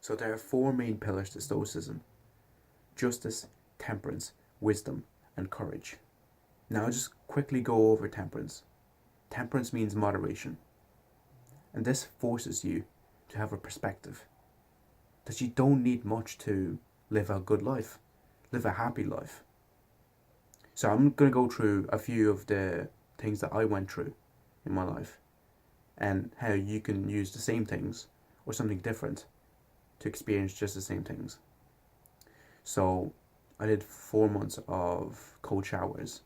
So there are four main pillars to Stoicism: justice, temperance, wisdom, and courage. Now I'll just quickly go over temperance. Temperance means moderation, and this forces you to have a perspective that you don't need much to live a good life, live a happy life. So I'm going to go through a few of the things that I went through in my life and how you can use the same things or something different to experience just the same things. So I did 4 months of cold showers,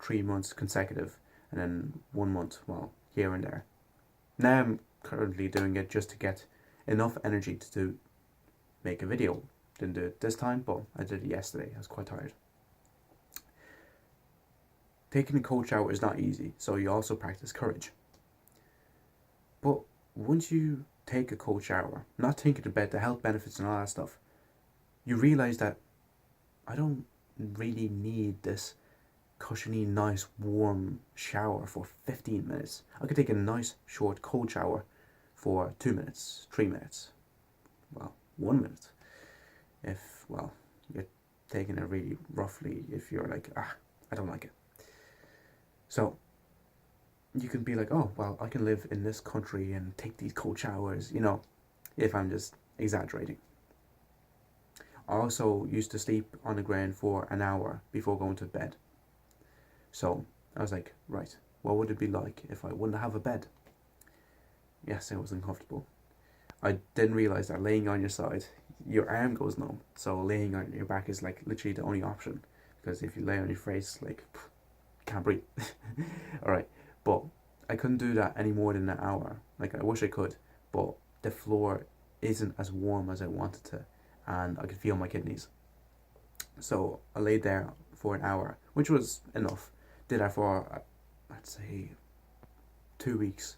3 months consecutive, and then 1 month, here and there. Now I'm currently doing it just to get enough energy to make a video. Didn't do it this time, but I did it yesterday. I was quite tired. Taking a cold shower is not easy, so you also practice courage. But once you take a cold shower, not thinking about the health benefits and all that stuff, you realise that I don't really need this cushiony, nice, warm shower for 15 minutes. I could take a nice, short, cold shower for 2 minutes, 3 minutes, 1 minute. If, you're taking it really roughly, if you're like, I don't like it. So you can be like, I can live in this country and take these cold showers, if I'm just exaggerating. I also used to sleep on the ground for an hour before going to bed. So I was like, right, what would it be like if I wouldn't have a bed? Yes, it was uncomfortable. I didn't realize that laying on your side, your arm goes numb. So laying on your back is like literally the only option. Because if you lay on your face, like, can't breathe. Alright, but I couldn't do that any more than an hour. Like, I wish I could, but the floor isn't as warm as I wanted to, and I could feel my kidneys. So I laid there for an hour, which was enough. Did that for, I'd say, 2 weeks,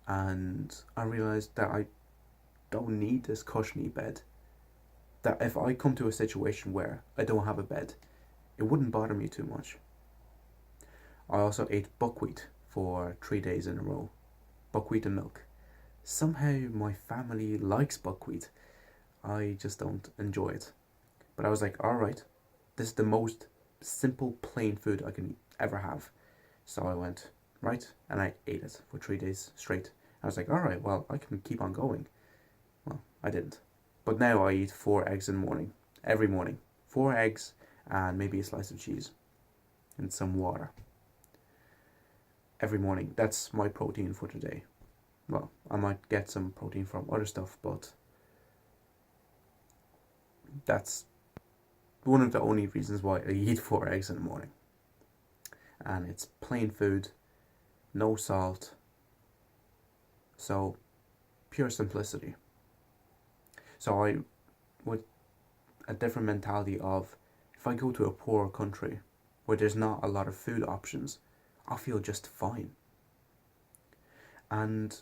and I realised that I don't need this cushiony bed. That if I come to a situation where I don't have a bed, it wouldn't bother me too much. I also ate buckwheat for 3 days in a row. Buckwheat and milk. Somehow my family likes buckwheat. I just don't enjoy it. But I was like, alright, this is the most simple, plain food I can ever have. So I went, right, and I ate it for 3 days straight. I was like, alright, I can keep on going. Well, I didn't. But now I eat 4 eggs in the morning. Every morning. 4 eggs and maybe a slice of cheese. And some water. Every morning. That's my protein for today. Well, I might get some protein from other stuff, but that's one of the only reasons why I eat 4 eggs in the morning. And it's plain food, no salt, so pure simplicity. So I, with a different mentality of, if I go to a poor country where there's not a lot of food options, I'll feel just fine. And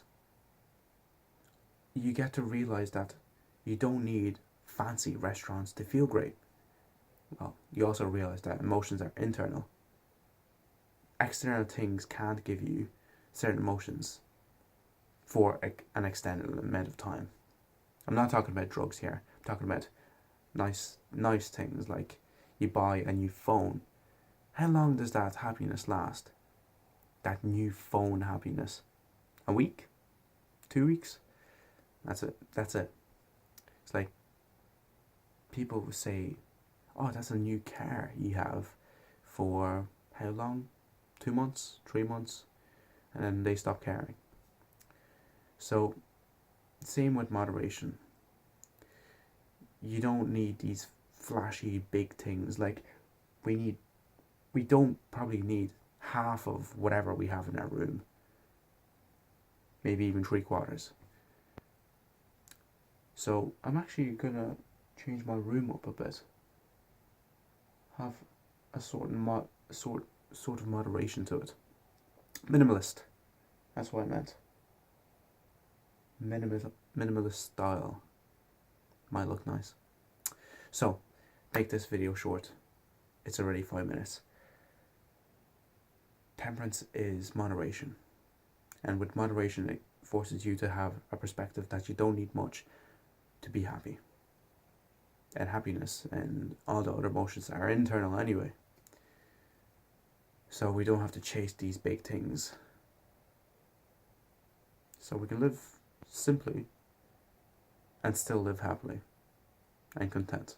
you get to realize that you don't need fancy restaurants to feel great. Well, you also realize that emotions are internal. External things can't give you certain emotions for an extended amount of time. I'm not talking about drugs here. I'm talking about nice things like you buy a new phone. How long does that happiness last? That new phone happiness? A week? 2 weeks? That's it. It's like people will say, oh, that's a new car you have for how long? 2 months? 3 months? And then they stop caring. So, same with moderation. You don't need these flashy big things. Like, we don't probably need half of whatever we have in our room. Maybe even 3/4. So I'm actually gonna change my room up a bit. Have a sort of moderation to it. Minimalist. That's what I meant. Minimalist style. Might look nice. So, make this video short. It's already 5 minutes. Temperance is moderation. And with moderation, it forces you to have a perspective that you don't need much to be happy. And happiness and all the other emotions are internal anyway. So we don't have to chase these big things. So we can live simply and still live happily and content.